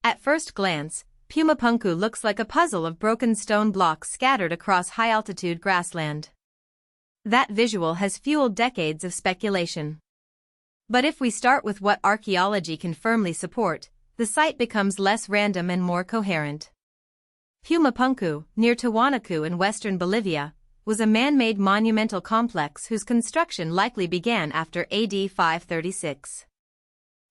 At first glance, Pumapunku looks like a puzzle of broken stone blocks scattered across high-altitude grassland. That visual has fueled decades of speculation. But if we start with what archaeology can firmly support, the site becomes less random and more coherent. Pumapunku, near Tiwanaku in western Bolivia, was a man-made monumental complex whose construction likely began after AD 536.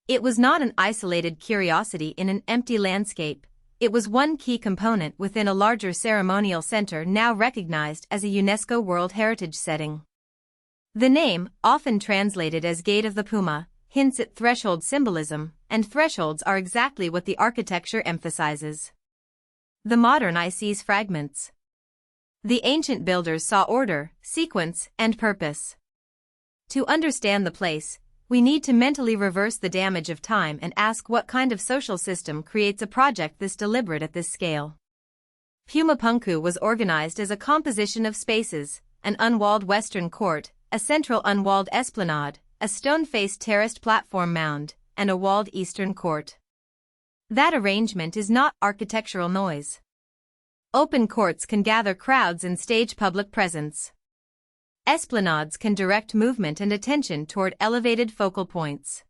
It was not an isolated curiosity in an empty landscape, it was one key component within a larger ceremonial center now recognized as a UNESCO World Heritage setting. The name, often translated as Gate of the Puma, hints at threshold symbolism, and thresholds are exactly what the architecture emphasizes. The modern eye sees fragments. The ancient builders saw order, sequence, and purpose. To understand the place, we need to mentally reverse the damage of time and ask what kind of social system creates a project this deliberate at this scale. Pumapunku was organized as a composition of spaces, an unwalled western court, a central unwalled esplanade, a stone-faced terraced platform mound, and a walled eastern court. That arrangement is not architectural noise. Open courts can gather crowds and stage public presence. Esplanades can direct movement and attention toward elevated focal points.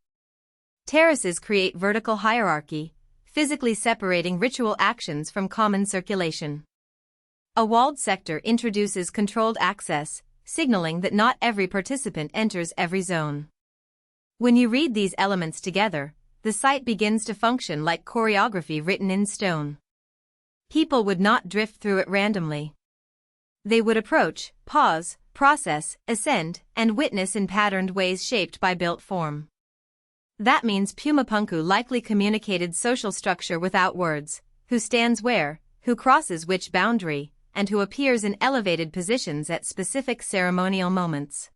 Terraces create vertical hierarchy, physically separating ritual actions from common circulation. A walled sector introduces controlled access, signaling that not every participant enters every zone. When you read these elements together, the site begins to function like choreography written in stone. People would not drift through it randomly. They would approach, pause, process, ascend, and witness in patterned ways shaped by built form. That means Pumapunku likely communicated social structure without words, who stands where, who crosses which boundary, and who appears in elevated positions at specific ceremonial moments.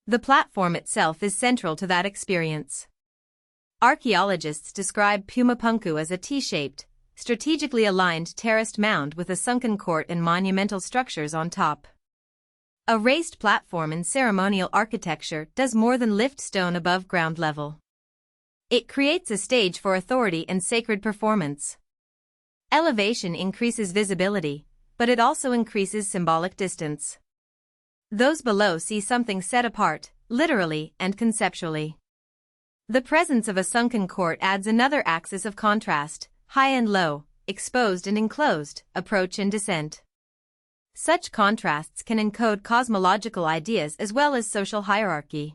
The platform itself is central to that experience. Archaeologists describe Pumapunku as a T-shaped, strategically aligned terraced mound with a sunken court and monumental structures on top. A raised platform in ceremonial architecture does more than lift stone above ground level. It creates a stage for authority and sacred performance. Elevation increases visibility, but it also increases symbolic distance. Those below see something set apart, literally and conceptually. The presence of a sunken court adds another axis of contrast, high and low, exposed and enclosed, approach and descent. Such contrasts can encode cosmological ideas as well as social hierarchy.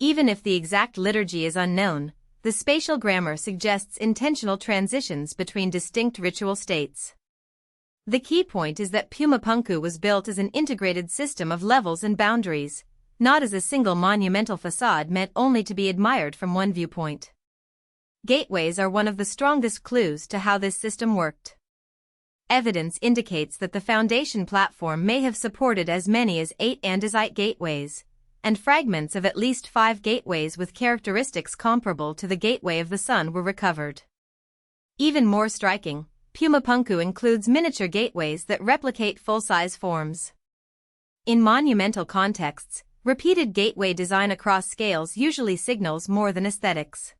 Even if the exact liturgy is unknown, the spatial grammar suggests intentional transitions between distinct ritual states. The key point is that Pumapunku was built as an integrated system of levels and boundaries, not as a single monumental facade meant only to be admired from one viewpoint. Gateways are one of the strongest clues to how this system worked. Evidence indicates that the foundation platform may have supported as many as 8 andesite gateways, and fragments of at least 5 gateways with characteristics comparable to the Gateway of the Sun were recovered. Even more striking, Pumapunku includes miniature gateways that replicate full-size forms. In monumental contexts, repeated gateway design across scales usually signals more than aesthetics.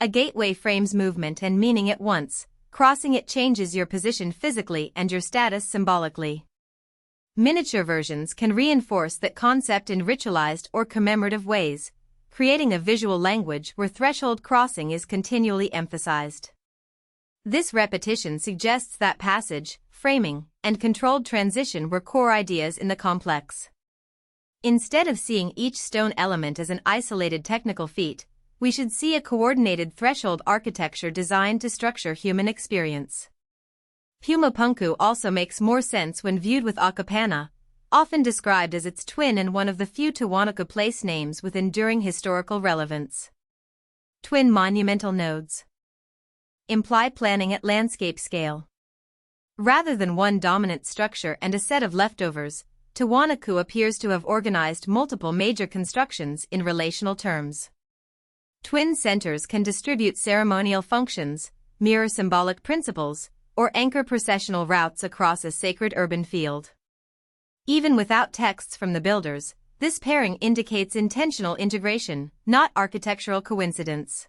A gateway frames movement and meaning at once. Crossing it changes your position physically and your status symbolically. Miniature versions can reinforce that concept in ritualized or commemorative ways, creating a visual language where threshold crossing is continually emphasized. This repetition suggests that passage, framing, and controlled transition were core ideas in the complex. Instead of seeing each stone element as an isolated technical feat, we should see a coordinated threshold architecture designed to structure human experience. Pumapunku also makes more sense when viewed with Akapana, often described as its twin and one of the few Tiwanaku place names with enduring historical relevance. Twin monumental nodes imply planning at landscape scale. Rather than one dominant structure and a set of leftovers, Tiwanaku appears to have organized multiple major constructions in relational terms. Twin centers can distribute ceremonial functions, mirror symbolic principles, or anchor processional routes across a sacred urban field. Even without texts from the builders, this pairing indicates intentional integration, not architectural coincidence.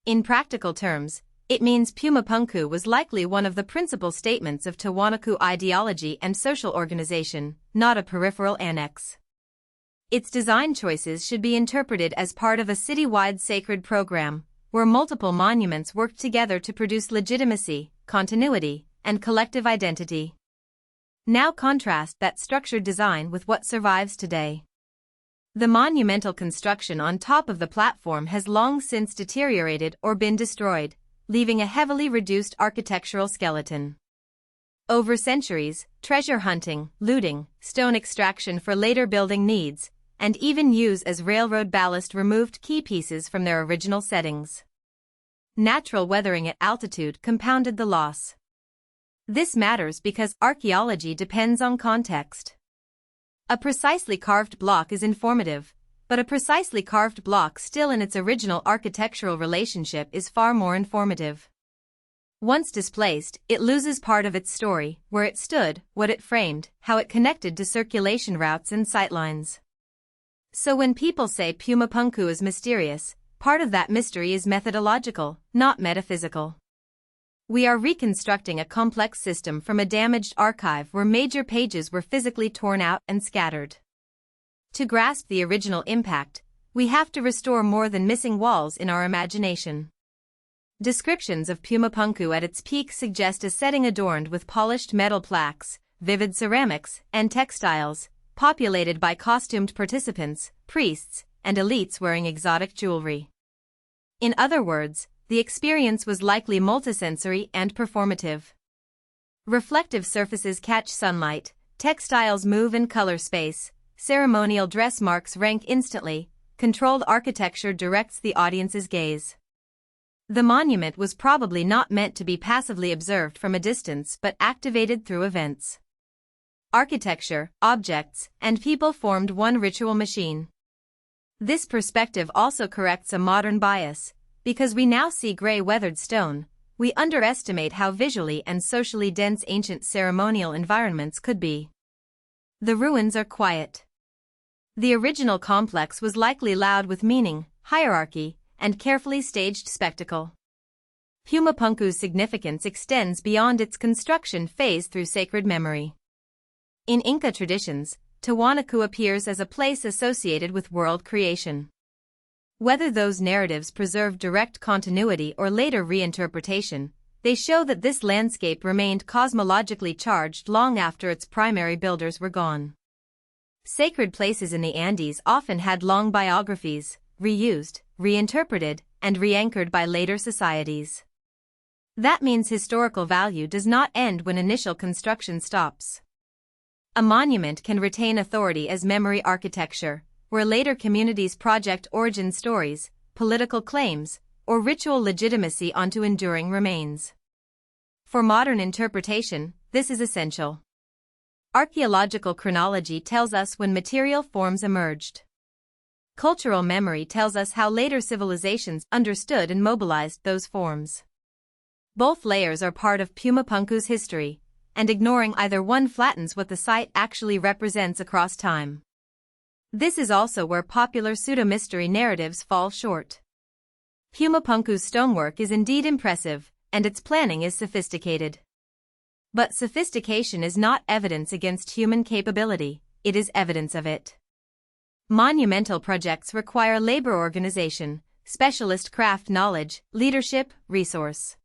In practical terms, It means Pumapunku was likely one of the principal statements of Tiwanaku ideology and social organization, not a peripheral annex. Its design choices should be interpreted as part of a city-wide sacred program, where multiple monuments worked together to produce legitimacy, continuity, and collective identity. Now contrast that structured design with what survives today. The monumental construction on top of the platform has long since deteriorated or been destroyed, leaving a heavily reduced architectural skeleton. Over centuries, treasure hunting, looting, stone extraction for later building needs, and even use as railroad ballast removed key pieces from their original settings. Natural weathering at altitude compounded the loss. This matters because archaeology depends on context. A precisely carved block is informative, but a precisely carved block still in its original architectural relationship is far more informative. Once displaced, it loses part of its story, where it stood, what it framed, how it connected to circulation routes and sightlines. So when people say Pumapunku is mysterious, part of that mystery is methodological, not metaphysical. We are reconstructing a complex system from a damaged archive where major pages were physically torn out and scattered. To grasp the original impact, we have to restore more than missing walls in our imagination. Descriptions of Pumapunku at its peak suggest a setting adorned with polished metal plaques, vivid ceramics, and textiles, populated by costumed participants, priests, and elites wearing exotic jewelry. In other words, the experience was likely multisensory and performative. Reflective surfaces catch sunlight, textiles move in color space, ceremonial dress marks rank instantly, controlled architecture directs the audience's gaze. The monument was probably not meant to be passively observed from a distance but activated through events. Architecture, objects, and people formed one ritual machine. This perspective also corrects a modern bias. Because we now see gray-weathered stone, we underestimate how visually and socially dense ancient ceremonial environments could be. The ruins are quiet. The original complex was likely loud with meaning, hierarchy, and carefully staged spectacle. Pumapunku's significance extends beyond its construction phase through sacred memory. In Inca traditions, Tiwanaku appears as a place associated with world creation. Whether those narratives preserve direct continuity or later reinterpretation, they show that this landscape remained cosmologically charged long after its primary builders were gone. Sacred places in the Andes often had long biographies, reused, reinterpreted, and re-anchored by later societies. That means historical value does not end when initial construction stops. A monument can retain authority as memory architecture, where later communities project origin stories, political claims, or ritual legitimacy onto enduring remains. For modern interpretation, this is essential. Archaeological chronology tells us when material forms emerged. Cultural memory tells us how later civilizations understood and mobilized those forms. Both layers are part of Pumapunku's history, and ignoring either one flattens what the site actually represents across time. This is also where popular pseudo-mystery narratives fall short. Pumapunku's stonework is indeed impressive, and its planning is sophisticated. But sophistication is not evidence against human capability, it is evidence of it. Monumental projects require labor organization, specialist craft knowledge, leadership, resource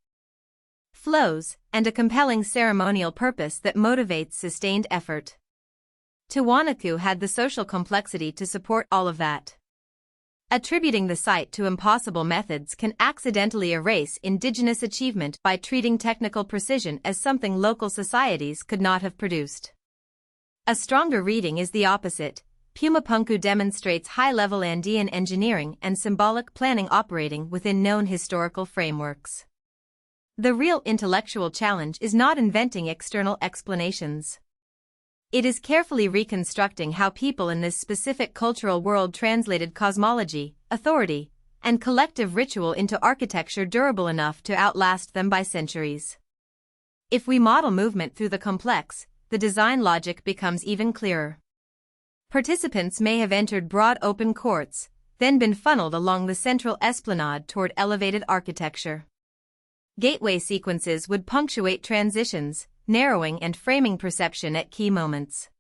flows, and a compelling ceremonial purpose that motivates sustained effort. Tiwanaku had the social complexity to support all of that. Attributing the site to impossible methods can accidentally erase indigenous achievement by treating technical precision as something local societies could not have produced. A stronger reading is the opposite. Pumapunku demonstrates high-level Andean engineering and symbolic planning operating within known historical frameworks. The real intellectual challenge is not inventing external explanations. It is carefully reconstructing how people in this specific cultural world translated cosmology, authority, and collective ritual into architecture durable enough to outlast them by centuries. If we model movement through the complex, the design logic becomes even clearer. Participants may have entered broad open courts, then been funneled along the central esplanade toward elevated architecture. Gateway sequences would punctuate transitions, narrowing and framing perception at key moments.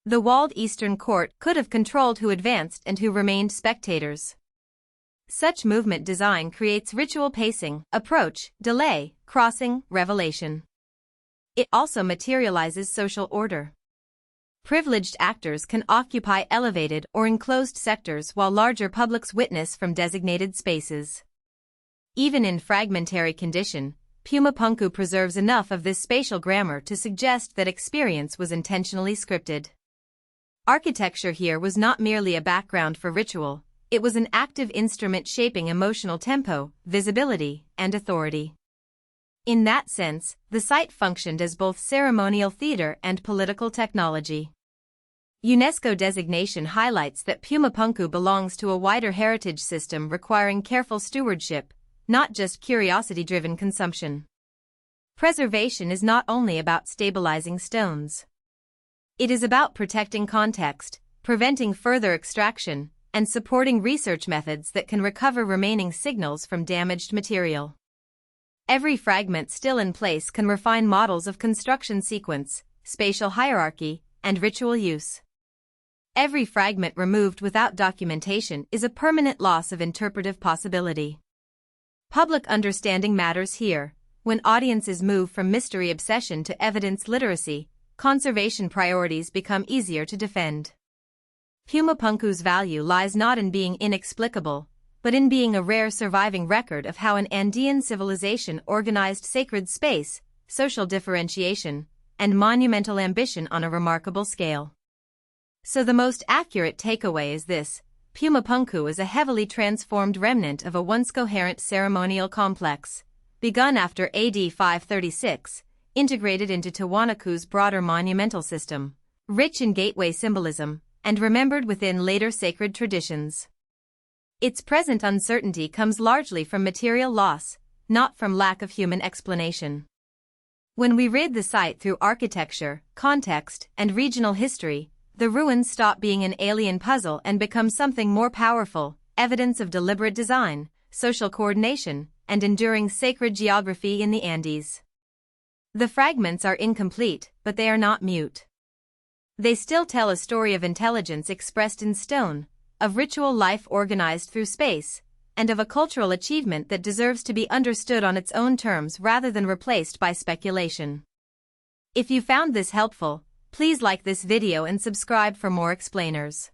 The walled eastern court could have controlled who advanced and who remained spectators. Such movement design creates ritual pacing, approach, delay, crossing, revelation. It also materializes social order. Privileged actors can occupy elevated or enclosed sectors while larger publics witness from designated spaces. Even in fragmentary condition, Pumapunku preserves enough of this spatial grammar to suggest that experience was intentionally scripted. Architecture here was not merely a background for ritual, it was an active instrument shaping emotional tempo, visibility, and authority. In that sense, the site functioned as both ceremonial theater and political technology. UNESCO designation highlights that Pumapunku belongs to a wider heritage system requiring careful stewardship, not just curiosity-driven consumption. Preservation is not only about stabilizing stones. It is about protecting context, preventing further extraction, and supporting research methods that can recover remaining signals from damaged material. Every fragment still in place can refine models of construction sequence, spatial hierarchy, and ritual use. Every fragment removed without documentation is a permanent loss of interpretive possibility. Public understanding matters here. When audiences move from mystery obsession to evidence literacy, conservation priorities become easier to defend. Pumapunku's value lies not in being inexplicable, but in being a rare surviving record of how an Andean civilization organized sacred space, social differentiation, and monumental ambition on a remarkable scale. So the most accurate takeaway is this: Pumapunku is a heavily transformed remnant of a once coherent ceremonial complex, begun after AD 536, integrated into Tiwanaku's broader monumental system, rich in gateway symbolism, and remembered within later sacred traditions. Its present uncertainty comes largely from material loss, not from lack of human explanation. When we read the site through architecture, context, and regional history, the ruins stop being an alien puzzle and become something more powerful, evidence of deliberate design, social coordination, and enduring sacred geography in the Andes. The fragments are incomplete, but they are not mute. They still tell a story of intelligence expressed in stone, of ritual life organized through space, and of a cultural achievement that deserves to be understood on its own terms rather than replaced by speculation. If you found this helpful, please like this video and subscribe for more explainers.